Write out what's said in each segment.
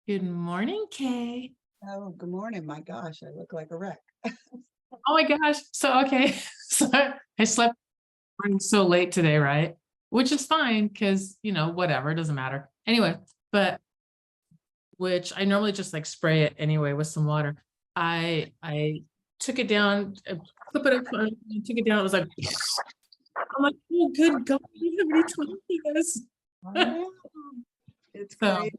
Good morning, Kay. Oh, good morning. My gosh, I look like a wreck. Oh my gosh. So, okay. So I slept running so late today, right? Which is fine because, whatever, it doesn't matter. Anyway, but which I normally just like spray it anyway with some water. I took it down, flip it up, took it down. It was like, I'm like, oh, good God, you have any talking I know. It's So crazy.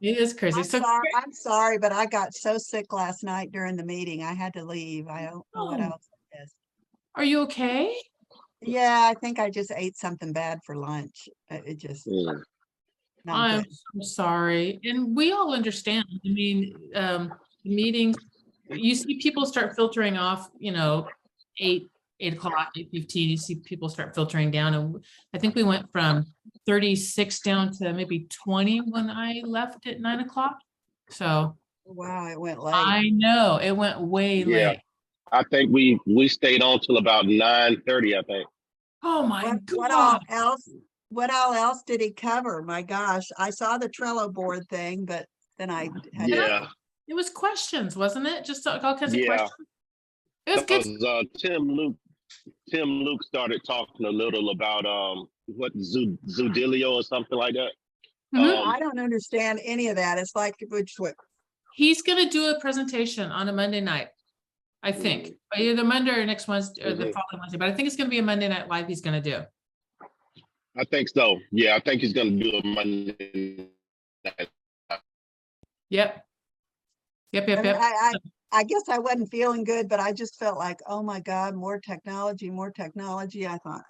it is crazy. I'm So, sorry. I'm sorry, but I got so sick last night during the meeting. I had to leave. I don't know what oh, else it is. are you okay? Yeah, I think I just ate something bad for lunch. It just Mm. not I'm good. so sorry. And we all understand. I mean, meetings, you see people start filtering off, 8 o'clock, 8:15, you see people start filtering down. And I think we went from 36 down to maybe 20 when I left at 9 o'clock. So Wow, it went late. I know it went way Yeah, late. I think we stayed on till about 9:30, I think. Oh my What God. all else? What all else did he cover? My gosh, I saw the Trello board thing, but then I had to. Yeah, It was questions, wasn't it? Just all kinds of yeah. questions. It was good. Because Tim Luke started talking a little about what Zudilio or something like that. Mhm. I don't understand any of that. It's like He's gonna do a presentation on a Monday night, I think. Either Monday or next Wednesday or the Mhm. following Wednesday, but I think it's gonna be a Monday Night Live he's gonna do. I think so. Yeah, I think he's gonna do a Monday night. Yep. Yep, I yep, mean, yep. I guess I wasn't feeling good, but I just felt like, oh my God, more technology, more technology. I thought,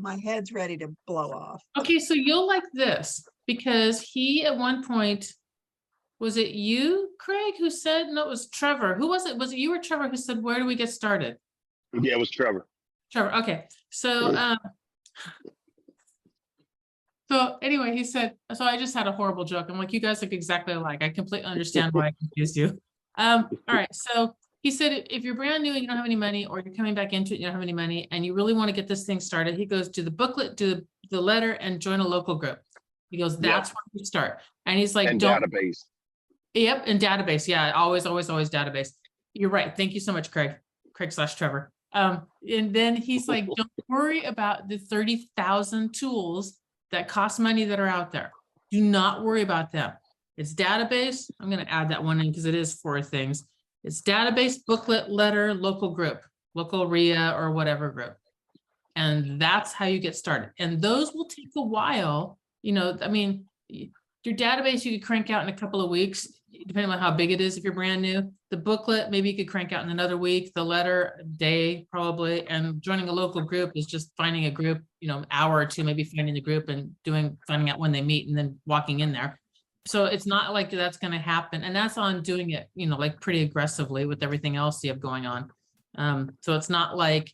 my head's ready to blow off. Okay, so you'll like this because he at one point, was it you, Craig, who said, no, it was Trevor. Who was it? Was it you or Trevor who said, where do we get started? Yeah, it was Trevor. Trevor, okay. So anyway, he said, so I just had a horrible joke. I'm like, you guys look exactly alike. I completely understand why I confused you. All right. So he said, if you're brand new and you don't have any money, or you're coming back into it, you don't have any money, and you really want to get this thing started, he goes, do the booklet, do the letter, and join a local group. He goes, that's where you start. And he's like, And don't, database. yep, and database. Yeah, always, always, always database. You're right. Thank you so much, Craig. Craig/Trevor. And then he's like, don't worry about the 30,000 tools that cost money that are out there. Do not worry about them. It's database. I'm going to add that one in because it is 4 things. It's database, booklet, letter, local group, local RIA or whatever group. And that's how you get started. And those will take a while. I mean, your database you could crank out in a couple of weeks, depending on how big it is. If you're brand new, the booklet, maybe you could crank out in another week, the letter a day probably. And joining a local group is just finding a group, an hour or two, maybe finding the group and finding out when they meet and then walking in there. So it's not like that's going to happen. And that's on doing it, like pretty aggressively with everything else you have going on. So it's not like,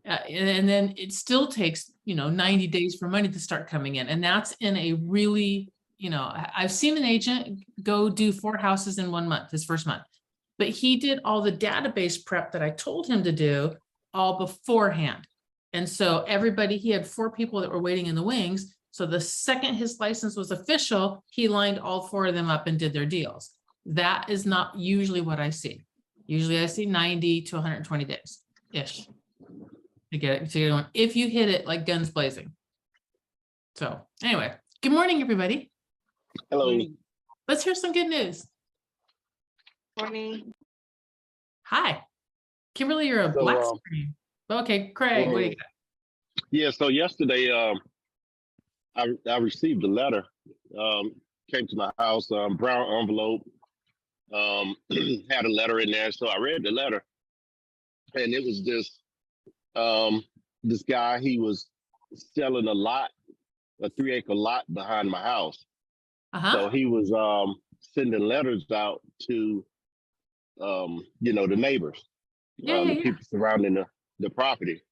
and then it still takes, 90 days for money to start coming in. And that's in a really, I've seen an agent go do 4 houses in 1 month, his first month, but he did all the database prep that I told him to do all beforehand. And so he had 4 people that were waiting in the wings. So the second his license was official, he lined all 4 of them up and did their deals. That is not usually what I see. Usually I see 90 to 120 days ish to get it going if you hit it like guns blazing. So anyway, good morning, everybody. Hello. Let's hear some good news. Morning. Hi. Kimberly, you're a So, black screen. Okay, Craig, what do you got? Yeah, so yesterday I received a letter. Came to my house, brown envelope, had a letter in there. So I read the letter, and it was this guy. He was selling a 3-acre lot behind my house. So he was sending letters out to the neighbors, the people surrounding the property.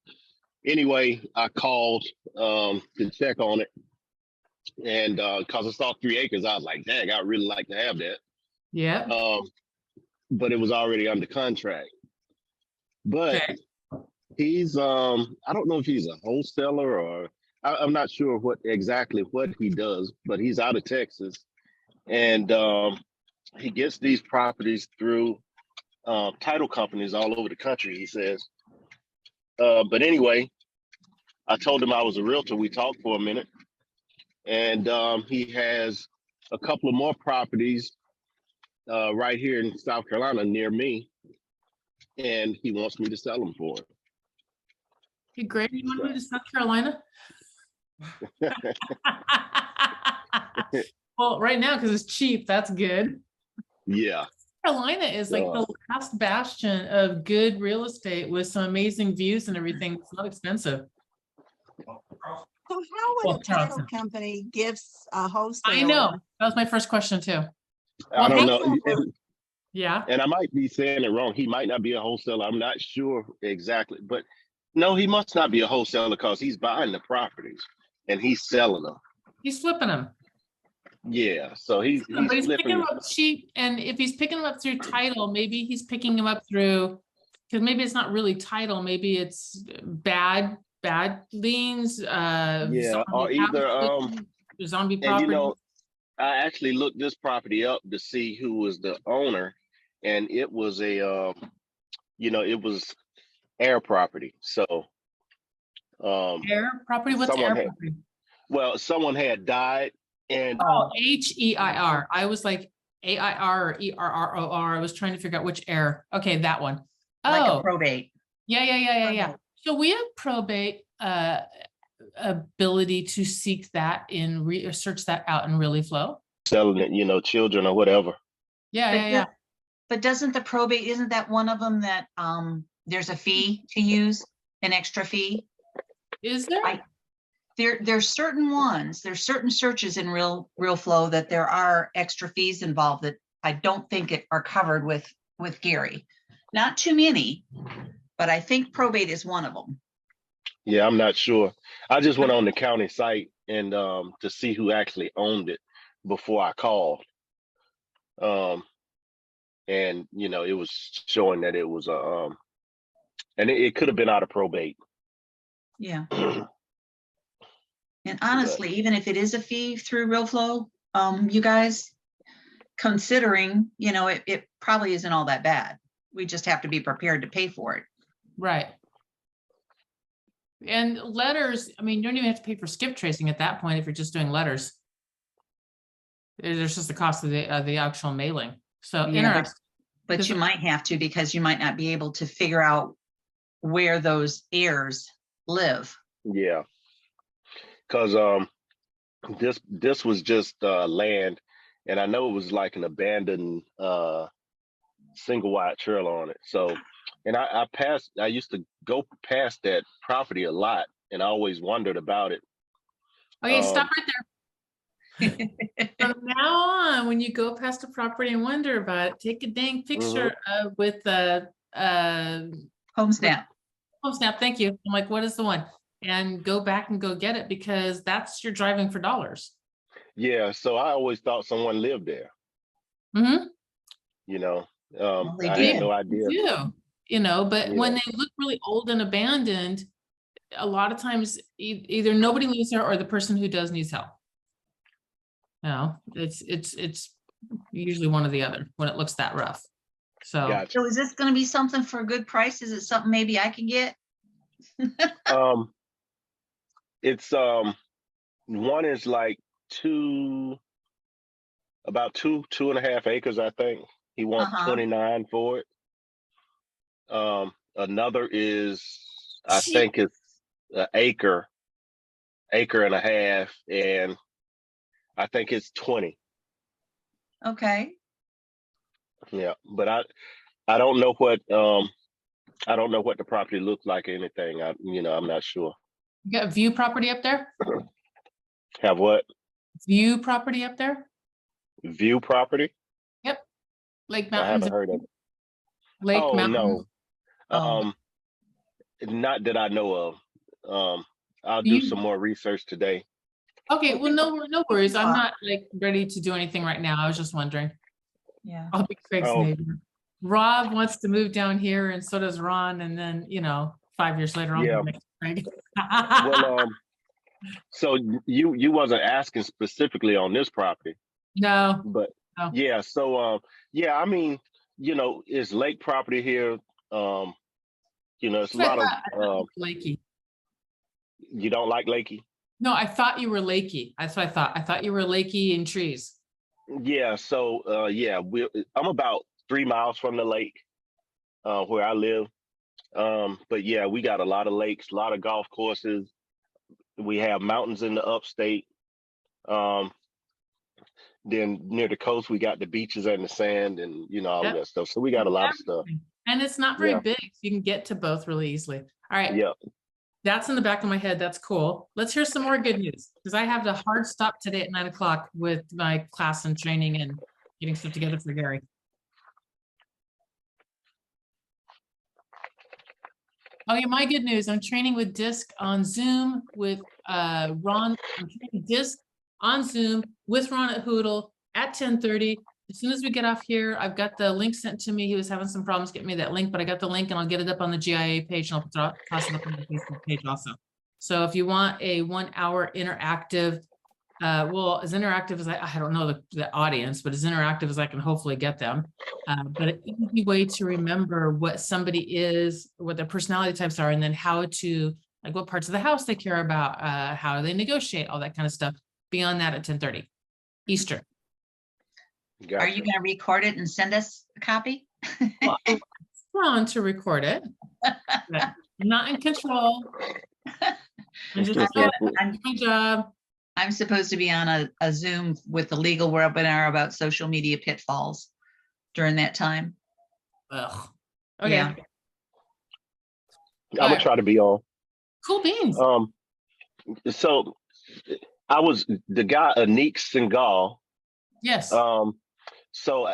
Anyway, I called to check on it. And because I saw 3 acres, I was like, dang, I'd really like to have that. Yeah. But it was already under contract. But he's, I don't know if he's a wholesaler or I'm not sure exactly what he does, but he's out of Texas. And he gets these properties through title companies all over the country, he says. But anyway, I told him I was a realtor. We talked for a minute. And he has a couple of more properties right here in South Carolina near me. And he wants me to sell them for him. Hey, Greg, you want to move to South Carolina? Well, right now, because it's cheap, that's good. Yeah. Carolina is like the last bastion of good real estate with some amazing views and everything. It's not expensive. So how would a title company give a wholesaler? I know. That was my first question too. I don't know. Yeah. And I might be saying it wrong. He might not be a wholesaler. I'm not sure exactly. But no, he must not be a wholesaler because he's buying the properties and he's selling them. He's flipping them. Yeah. So he's picking them up cheap. And if he's picking them up through title, maybe he's picking them up through, because maybe it's not really title. Maybe it's bad liens. Yeah. Or either zombie property. And, you know, I actually looked this property up to see who was the owner, and it was a, it was air property. So, air property. What's air property? Well, someone had died, and HEIR. I was like AIR or ERROR. I was trying to figure out which air. Okay, that one. Like a probate. Yeah. So we have probate ability to seek that in search that out in Really Flow. Selling it, children or whatever. Yeah. But doesn't the probate, isn't that one of them that there's a fee to use, an extra fee? Is there? There's certain ones, there's certain searches in Real Flow that there are extra fees involved that I don't think are covered with Gary. Not too many, but I think probate is one of them. Yeah, I'm not sure. I just went on the county site and to see who actually owned it before I called. And it was showing that it was and it could have been out of probate. Yeah. And honestly, even if it is a fee through Real Flow, you guys, considering, it probably isn't all that bad. We just have to be prepared to pay for it. Right. And letters, I mean, you don't even have to pay for skip tracing at that point if you're just doing letters. There's just the cost of the actual mailing. So interesting. But you might have to, because you might not be able to figure out where those heirs live. Yeah. Because this was just land, and I know it was like an abandoned single wide trail on it. So, and I used to go past that property a lot, and I always wondered about it. Okay, stop right there. From now on, when you go past a property and wonder about it, take a dang picture with the HomeSnap. HomeSnap, thank you. I'm like, what is the one? And go back and go get it, because that's your driving for dollars. Yeah, so I always thought someone lived there. Mm-hmm. I had no idea. But when they look really old and abandoned, a lot of times either nobody lives there or the person who does needs help. It's usually one or the other when it looks that rough. So, gotcha. So is this going to be something for a good price? Is it something maybe I can get? It's one is like about 2.5 acres, I think. He wants 29 for it. Another is, I think it's an acre and a half, and I think it's 20. Okay. Yeah, but I don't know what the property looks like or anything. I'm not sure. You got view property up there? Have what? View property up there? View property? Yep. Lake Mountains. I haven't heard of it. Lake Mountains. No. Not that I know of. I'll do some more research today. Okay, well, no worries. I'm not ready to do anything right now. I was just wondering. Yeah. I'll be Craig's neighbor. Rob wants to move down here, and so does Ron. And then 5 years later, I'll be Craig. Well, so you wasn't asking specifically on this property. No, But no. yeah, so yeah, I mean, it's lake property here. It's a lot of Lakey. you don't like Lakey? No, I thought you were Lakey. That's what I thought. I thought you were Lakey in trees. Yeah, so yeah, I'm about 3 miles from the lake where I live. But yeah, we got a lot of lakes, a lot of golf courses. We have mountains in the upstate. Um, then near the coast, we got the beaches and the sand and all of Yep. that stuff. So we got a lot of stuff. And it's not very Yeah. big. So you can get to both really easily. All right. Yeah. That's in the back of my head. That's cool. Let's hear some more good news because I have a hard stop today at 9 o'clock with my class and training and getting stuff together for Gary. Oh yeah, my good news. I'm training with DISC on Zoom with Ron. I'm training DISC on Zoom with Ron at Hoodle at 10:30. As soon as we get off here, I've got the link sent to me. He was having some problems getting me that link, but I got the link and I'll get it up on the GIA page and I'll toss it up on the Facebook page also. So if you want a 1 hour interactive, well, as interactive as I don't know the audience, but as interactive as I can hopefully get them. But an easy way to remember what somebody is, what their personality types are, and then how to, like what parts of the house they care about, how they negotiate, all that kind of stuff. Beyond that at 10:30 Eastern. Gotcha. Are you going to record it and send us a copy? Well, I'm on to record it. I'm not in control. I'm just doing my job. I'm supposed to be on a Zoom with the legal webinar about social media pitfalls during that time. Ugh. Okay. Yeah. I'm gonna try to be on. Cool beans. So I was the guy Anik Singal. Yes. So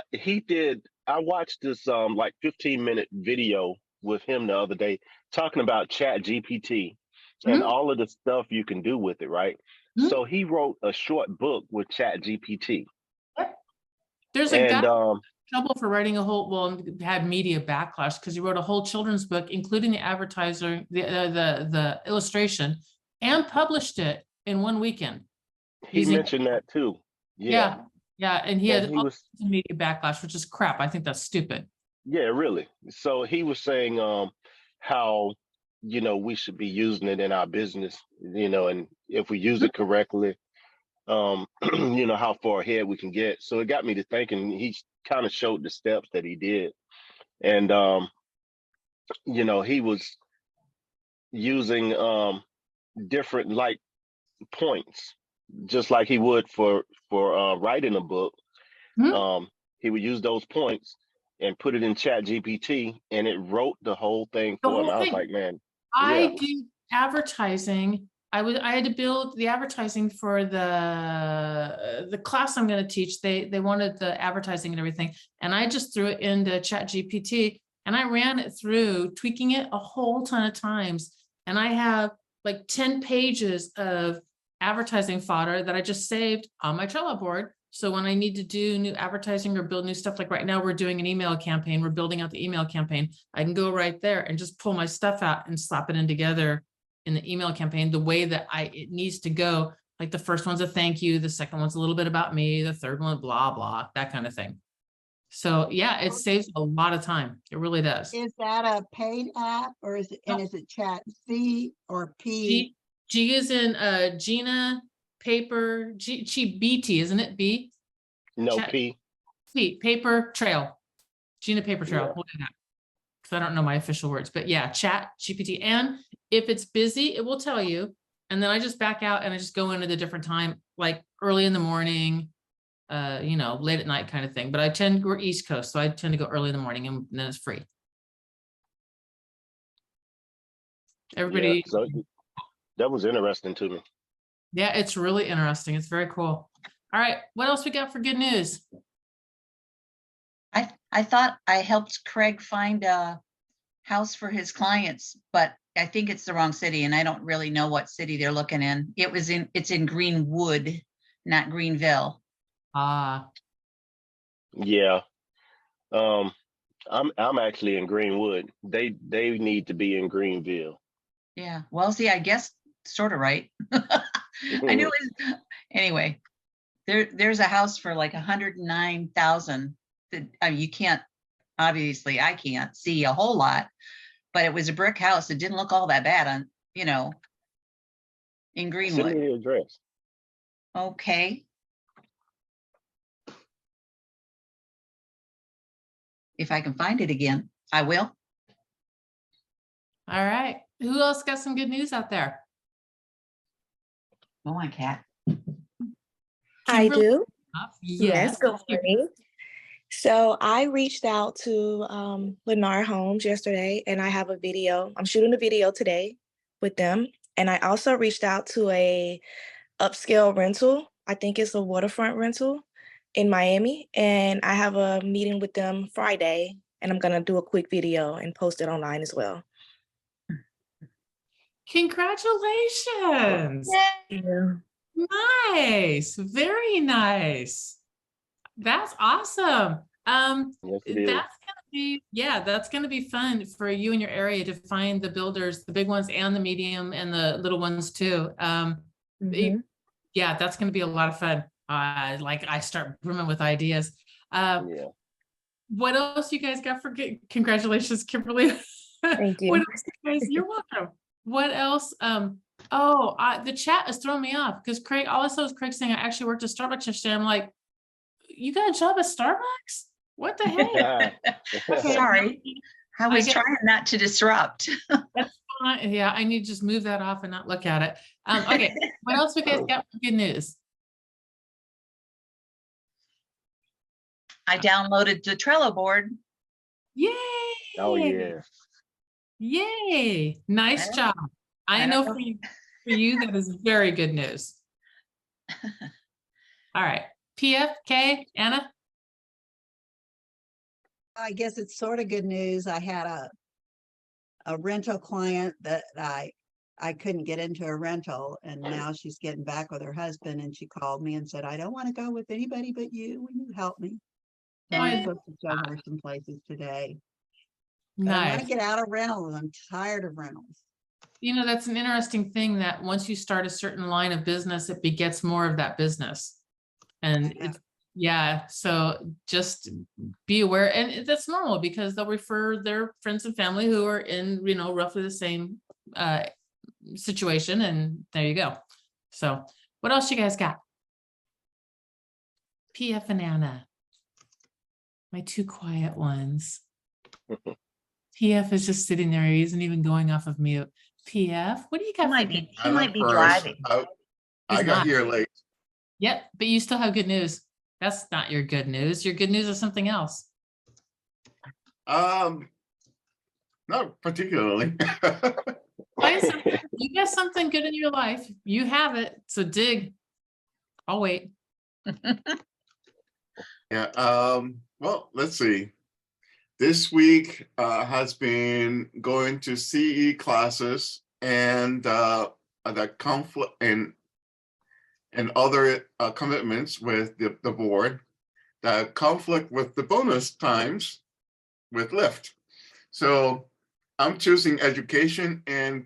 I watched this like 15-minute video with him the other day talking about ChatGPT and all of the stuff you can do with it, right? So he wrote a short book with ChatGPT. There's a guy trouble for writing a whole, well, had media backlash because he wrote a whole children's book, including the advertiser, the illustration, and published it in one weekend. He mentioned that too. Yeah. And he had media backlash, which is crap. I think that's stupid. Yeah, really. So he was saying how we should be using it in our business, and if we use it correctly, how far ahead we can get. So it got me to thinking. He kind of showed the steps that he did, and he was using different like points, just like he would for writing a book. He would use those points and put it in ChatGPT, and it wrote the whole thing for him. I was like, man, I do advertising. I had to build the advertising for the class I'm going to teach. They wanted the advertising and everything, and I just threw it into ChatGPT and I ran it through, tweaking it a whole ton of times. And I have like 10 pages of advertising fodder that I just saved on my Trello board. So when I need to do new advertising or build new stuff, like right now we're doing an email campaign, we're building out the email campaign. I can go right there and just pull my stuff out and slap it in together in the email campaign the way that it needs to go. Like the first one's a thank you, the second one's a little bit about me, the third one, blah, blah, that kind of thing. So yeah, it saves a lot of time. It really does. Is that a paid app or is it, and is it Chat C or P? G is in Gina Paper, BT, isn't it? B? No, P. P, Paper Trail. Gina Paper Trail. Yeah. We'll do that. Because I don't know my official words, but yeah, Chat GPT. And if it's busy, it will tell you. And then I just back out and I just go into the different time, like early in the morning, late at night kind of thing. But I tend to go East Coast, so I tend to go early in the morning and then it's free. Everybody. Yeah, so that was interesting to me. Yeah, it's really interesting. It's very cool. All right, what else we got for good news? I thought I helped Craig find a house for his clients, but I think it's the wrong city and I don't really know what city they're looking in. It's in Greenwood, not Greenville. Ah. Yeah. I'm actually in Greenwood. They need to be in Greenville. Yeah. Well, see, I guess sort of right. I knew it. Anyway. There's a house for like 109,000 that, I mean, you can't, obviously I can't see a whole lot, but it was a brick house. It didn't look all that bad on, in Send me Greenwood. the address. Okay. If I can find it again, I will. All right. Who else got some good news out there? Oh, my cat. I Kimberly? do. Yes. Good morning. So I reached out to Lennar Homes yesterday, and I have a video. I'm shooting a video today with them. And I also reached out to a upscale rental. I think it's a waterfront rental in Miami. And I have a meeting with them Friday, and I'm going to do a quick video and post it online as well. Congratulations. Yeah. Nice. Very nice. That's awesome. Yes, it is. That's gonna be, yeah, that's gonna be fun for you in your area to find the builders, the big ones and the medium and the little ones too. Mhm. Yeah, that's gonna be a lot of fun. Like I start brimming with ideas. Yeah. What else you guys got for congratulations, Kimberly? Thank you. What else, you guys? You're welcome. What else? The chat is throwing me off because Craig, all I saw was Craig saying I actually worked at Starbucks yesterday. I'm like, you got a job at Starbucks? What the heck? Okay. Sorry. I was get- trying not to disrupt. That's fine. Yeah, I need to just move that off and not look at it. Okay, what else we guys got for good news? I downloaded the Trello board. Yay! Oh yeah. Yay! Nice I job. I I know don't for you that is very good news. All right, PFK, Anna. I guess it's sort of good news. I had a rental client that I couldn't get into a rental, and now she's getting back with her husband, and she called me and said, I don't want to go with anybody but you. Will you help me? So I'm Nice. supposed to show her some places today. But I want Nice. to get out of rentals. I'm tired of rentals. You know, that's an interesting thing that once you start a certain line of business, it begets more of that business. And Yeah. it's, yeah, so just be aware, and that's normal because they'll refer their friends and family who are in, you know, roughly the same situation, and there you go. So what else you guys got? PF and Anna, my two quiet ones. PF is just sitting there. He isn't even going off of mute. PF, what do you got? He might be driving. I He's got not. here late. Yep, but you still have good news. That's not your good news. Your good news is something else. Not particularly. Find something. You got something good in your life. You have it. So dig. I'll wait. Yeah. Well, let's see. This week has been going to CE classes and the conflict and other commitments with the board. The conflict with the bonus times with Lyft. So I'm choosing education and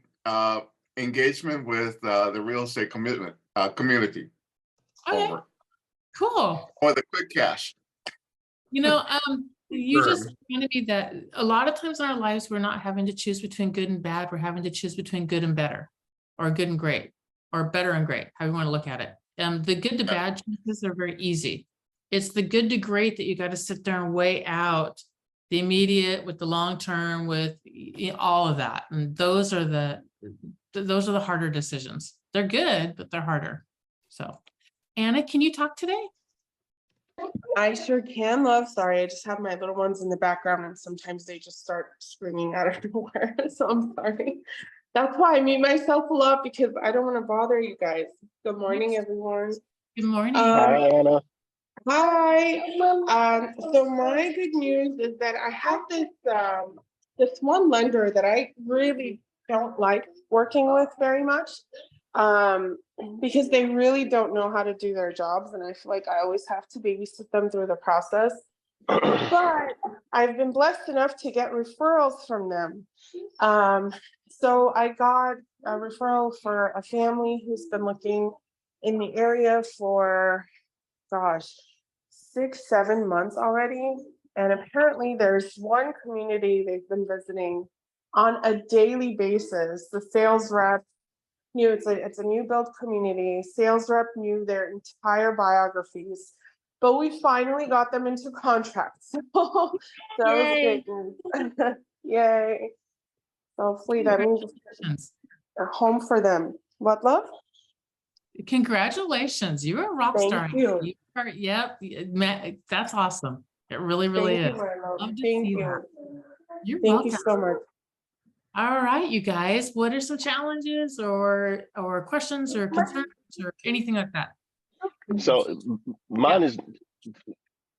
engagement with the real estate commitment community Okay, over, cool. or the quick cash. You know, you just Sure. reminded me that a lot of times in our lives, we're not having to choose between good and bad. We're having to choose between good and better, or good and great, or better and great, how you want to look at it. The good to bad choices are very easy. It's the good to great that you got to sit there and weigh out the immediate with the long term, with all of that. And those are the harder decisions. They're good, but they're harder. So, Anna, can you talk today? I sure can, love. Sorry, I just have my little ones in the background and sometimes they just start screaming out of nowhere. So I'm sorry. That's why I mute myself a lot because I don't want to bother you guys. Good morning, everyone. Good morning. Hi, Anna. Hi. So my good news is that I have this one lender that I really don't like working with very much. Because they really don't know how to do their jobs, and I feel like I always have to babysit them through the process. But I've been blessed enough to get referrals from them. So I got a referral for a family who's been looking in the area for gosh, 6, 7 months already. And apparently there's one community they've been visiting on a daily basis. The sales rep knew it's a new build community. Sales rep knew their entire biographies, but we finally got them into contracts. So that was Yay. great news. Yay. So hopefully that means Congratulations. a home for them. What, love? Congratulations. You're a rock Thank star. you. Yep. That's awesome. It really, really Thank is. you, my love. Love to Thank see you. that. You're Thank welcome. you so much. All right, you guys, what are some challenges or questions or concerns or anything like that? So mine is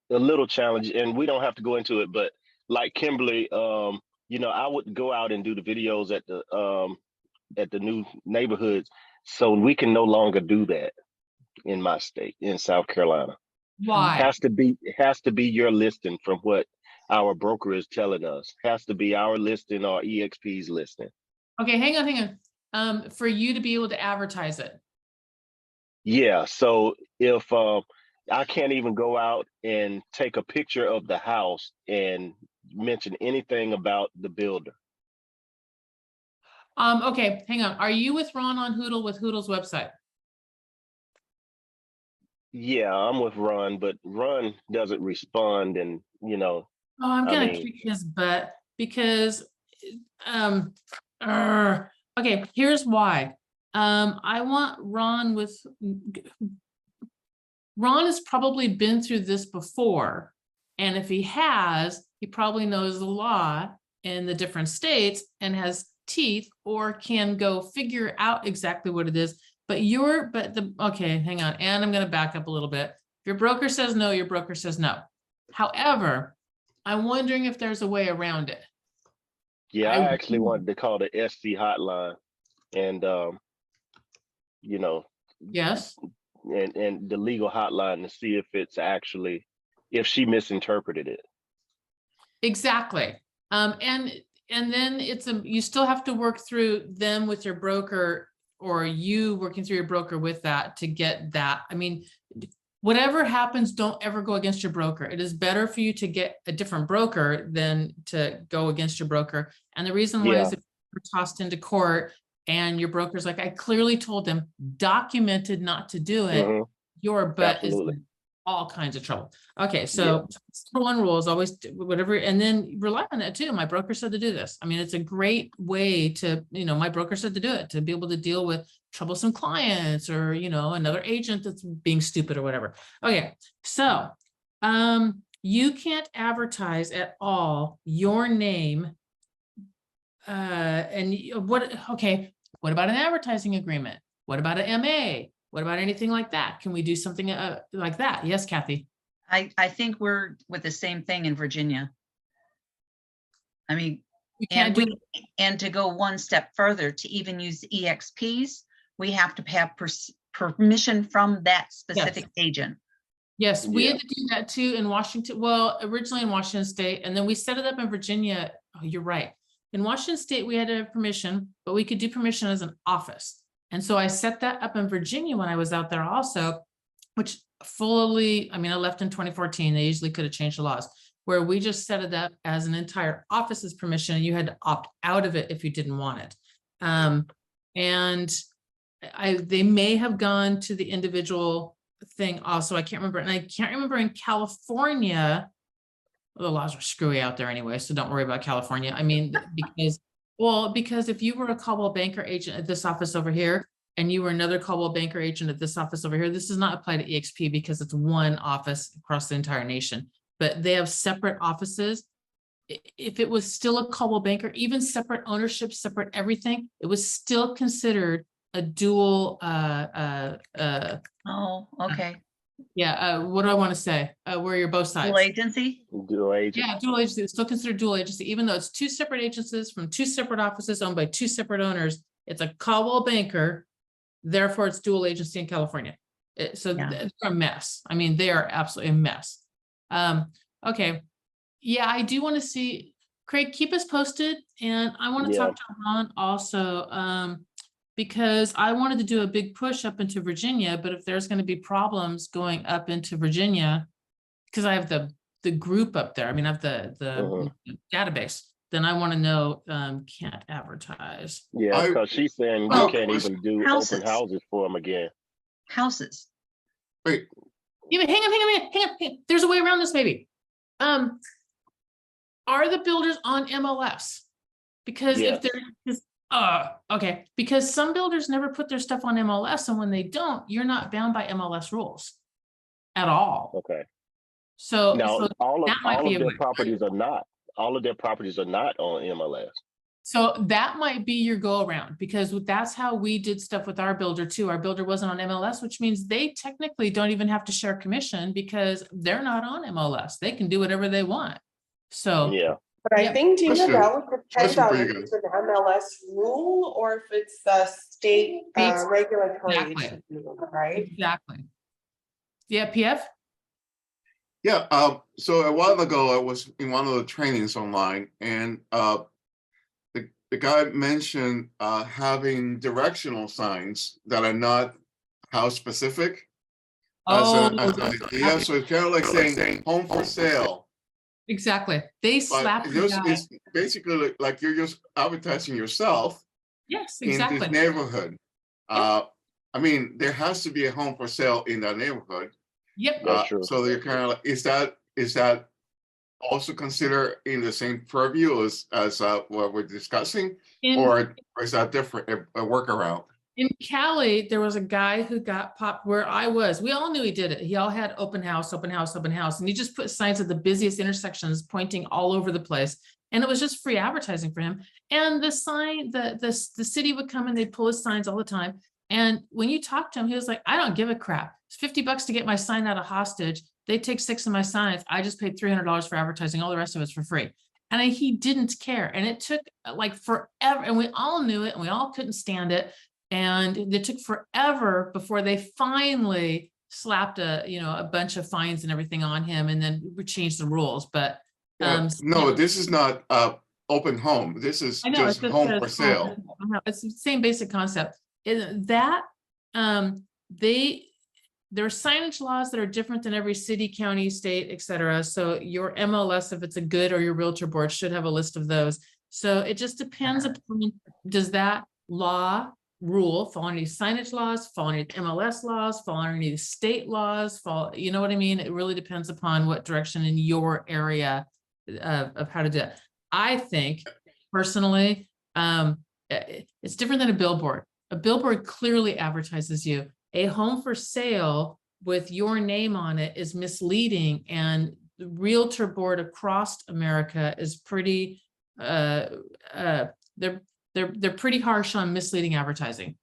a little challenge, and we don't have to go into it, but like Kimberly, you know, I would go out and do the videos at the new neighborhoods. So we can no longer do that in my state, in South Carolina. Why? It has to be your listing from what our broker is telling us. Has to be our listing or EXP's listing. Okay, hang on. For you to be able to advertise it. Yeah. So if I can't even go out and take a picture of the house and mention anything about the builder. Okay, hang on. Are you with Ron on Hoodle with Hoodle's website? Yeah, I'm with Ron, but Ron doesn't respond, and you know. Oh, I'm gonna mean, kick his butt because okay, here's why. I want Ron has probably been through this before. And if he has, he probably knows the law in the different states and has teeth or can go figure out exactly what it is. Okay, hang on. And I'm going to back up a little bit. If your broker says no, your broker says no. However, I'm wondering if there's a way around it. Yeah, I actually wanted to call the SC hotline and, you know, yes, and the legal hotline to see if it's actually, if she misinterpreted it. Exactly. And then you still have to work through them with your broker, or you working through your broker with that to get that. I mean, whatever happens, don't ever go against your broker. It is better for you to get a different broker than to go against your broker. And the reason why is if you're tossed into court and your broker's like, I clearly told them, documented not to do it, your butt is in all kinds of trouble. Okay, so one rule is always whatever, and then rely on that too. My broker said to do this. I mean, it's a great way to, my broker said to do it, to be able to deal with troublesome clients or, another agent that's being stupid or whatever. Okay, so you can't advertise at all your name. What about an advertising agreement? What about an MA? What about anything like that? Can we do something like that? Yes, Kathy. I think we're with the same thing in Virginia. I mean, we can't and to go one step further, to even use EXPs, we have to have permission from that specific agent. Yes, we had to do that too in Washington. Well, originally in Washington State, and then we set it up in Virginia. Oh, you're right. In Washington State, we had to have permission, but we could do permission as an office. And so I set that up in Virginia when I was out there also, which I left in 2014. They usually could have changed the laws, where we just set it up as an entire office's permission, and you had to opt out of it if you didn't want it. And they may have gone to the individual thing also. I can't remember. And I can't remember in California, the laws are screwy out there anyway, so don't worry about California. I mean, because if you were a Coldwell Banker agent at this office over here, and you were another Coldwell Banker agent at this office over here, this does not apply to EXP because it's one office across the entire nation, but they have separate offices. If it was still a Coldwell Banker, even separate ownership, separate everything, it was still considered a dual, oh, okay. What do I want to say? Where you're both sides. Dual agency? Dual agency. Yeah, dual agency. It's still considered dual agency, even though it's two separate agencies from two separate offices owned by two separate owners. It's a Coldwell Banker, therefore it's dual agency in California. They're a mess. I mean, they are absolutely a mess. Okay. Yeah, I do want to see, Craig, keep us posted. And I want to talk to Ron also, because I wanted to do a big push up into Virginia, but if there's going to be problems going up into Virginia, because I have the group up there, I mean, I have the database, then I want to know, can't advertise. Yeah, because she's saying you Well, can't even do houses. open houses for them again. Houses. Wait, Yeah, but hang on. There's a way around this, maybe. Are the builders on MLS? Because if they're, okay, because some builders never put their stuff on MLS, and when they don't, you're not bound by MLS rules at all. Okay. So, Now, all that might of be a their way. properties are not. All of their properties are not on MLS. So that might be your go around, because that's how we did stuff with our builder too. Our builder wasn't on MLS, which means they technically don't even have to share commission because they're not on MLS. They can do whatever they want. So Yeah. But I Yep. think, Gina, Question- that would depend question on for you if guys. it's an MLS rule or if it's the state States- regulatory Exactly. issue, right? exactly. Yeah, PF? yeah, so a while ago, I was in one of the trainings online, and the guy mentioned having directional signs that are not house specific. As an idea, so it's kind of like saying home for sale. Exactly. They But slap the guy. it's basically like you're just advertising yourself Yes, in exactly. this neighborhood. I mean, there has to be a home for sale in that neighborhood. Yep. That's true. So you're kind of like, is that also considered in the same purview as what we're discussing, or is that different, a workaround? In Cali, there was a guy who got popped where I was. We all knew he did it. He all had open house, open house, open house. And he just put signs at the busiest intersections pointing all over the place. And it was just free advertising for him. And the sign, the city would come and they'd pull his signs all the time. And when you talk to him, he was like, I don't give a crap. It's $50 to get my sign out of hostage. They take 6 of my signs. I just paid $300 for advertising. All the rest of it's for free. And he didn't care. And it took like forever. And we all knew it and we all couldn't stand it. And it took forever before they finally slapped a bunch of fines and everything on him, and then we changed the rules. But No, this is not open home. This is I know just it home says for sale. I know, it's the same basic concept. There are signage laws that are different than every city, county, state, etc. So your MLS, if it's a good, or your realtor board should have a list of those. So it just depends upon, does that rule fall under signage laws, fall under MLS laws, fall under state laws, you know what I mean? It really depends upon what direction in your area of how to do it. I think personally, it's different than a billboard. A billboard clearly advertises you. A home for sale with your name on it is misleading, and the realtor board across America is pretty, they're pretty harsh on misleading advertising.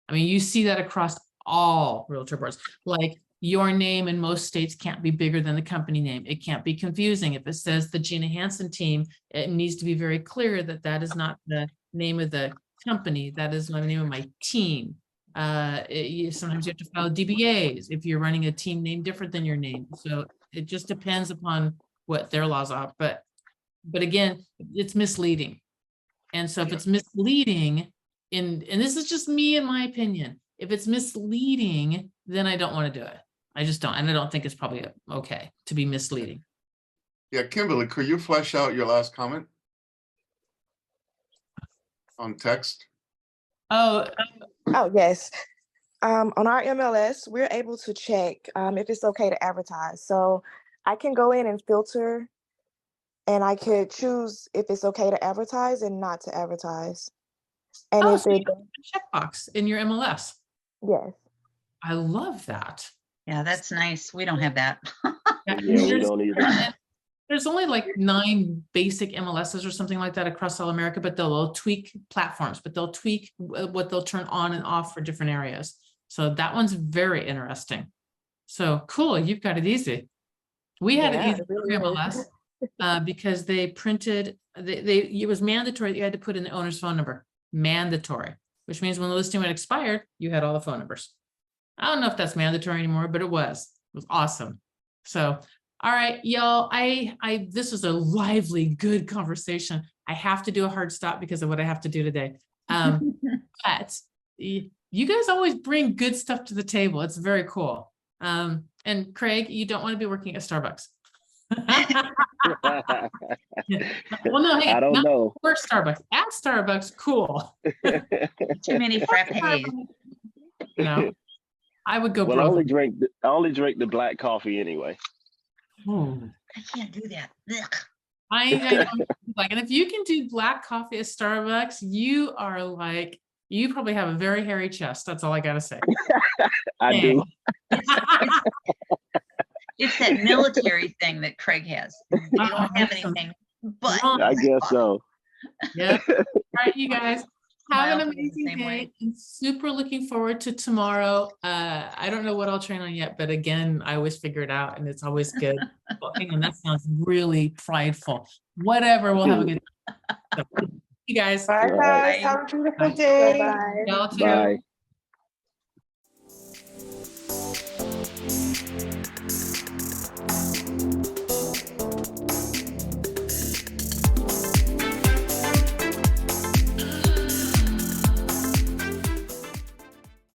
I mean, you see that across all realtor boards. Like, your name in most states can't be bigger than the company name. It can't be confusing. If it says the Gina Hansen team, it needs to be very clear that that is not the name of the company. That is the name of my team. Sometimes you have to file DBAs if you're running a team name different than your name. So it just depends upon what their laws are. But again, it's misleading. And so if it's misleading, and this is just me in my opinion, if it's misleading, then I don't want to do it. I just don't. And I don't think it's probably okay to be misleading. Yeah, Kimberly, could you flesh out your last comment on text? Oh, yes. On our MLS, we're able to check if it's okay to advertise. So I can go in and filter, and I could choose if it's okay to advertise and not to advertise. And Oh, if so you it, have a checkbox in your MLS. yes. I love that. Yeah, that's nice. We don't have that. Yeah, Yeah, we there's- don't either. There's only like 9 basic MLSs or something like that across all America, but they'll tweak platforms, but they'll tweak what they'll turn on and off for different areas. So that one's very interesting. So cool, you've got it easy. We had Yeah, it easy it for really MLS is. because they printed, it was mandatory that you had to put in the owner's phone number, mandatory, which means when the listing went expired, you had all the phone numbers. I don't know if that's mandatory anymore, but it was awesome. So, all right, y'all, this was a lively, good conversation. I have to do a hard stop because of what I have to do today. But you guys always bring good stuff to the table. It's very cool. And Craig, you don't want to be working at Starbucks. Well, no, hey, I don't not know. for Starbucks. At Starbucks, cool. Too many frappes. No, I would go Well, I broke. only drink the black coffee anyway. Ooh. I can't do that. Ugh. I don't like, and if you can do black coffee at Starbucks, you are like, you probably have a very hairy chest. That's all I gotta say. I do. It's that military thing that Craig has. They don't have Awesome. anything but. I guess so. Yeah. All right, you guys. Have an Miles is the amazing same way. day. I'm super looking forward to tomorrow. I don't know what I'll train on yet, but again, I always figure it out and it's always good. Well, hang on, that sounds really prideful. Whatever, we'll have a good. So, you guys. Bye, Right. guys. Have a beautiful Bye. day. Bye-bye. Y'all too. Bye.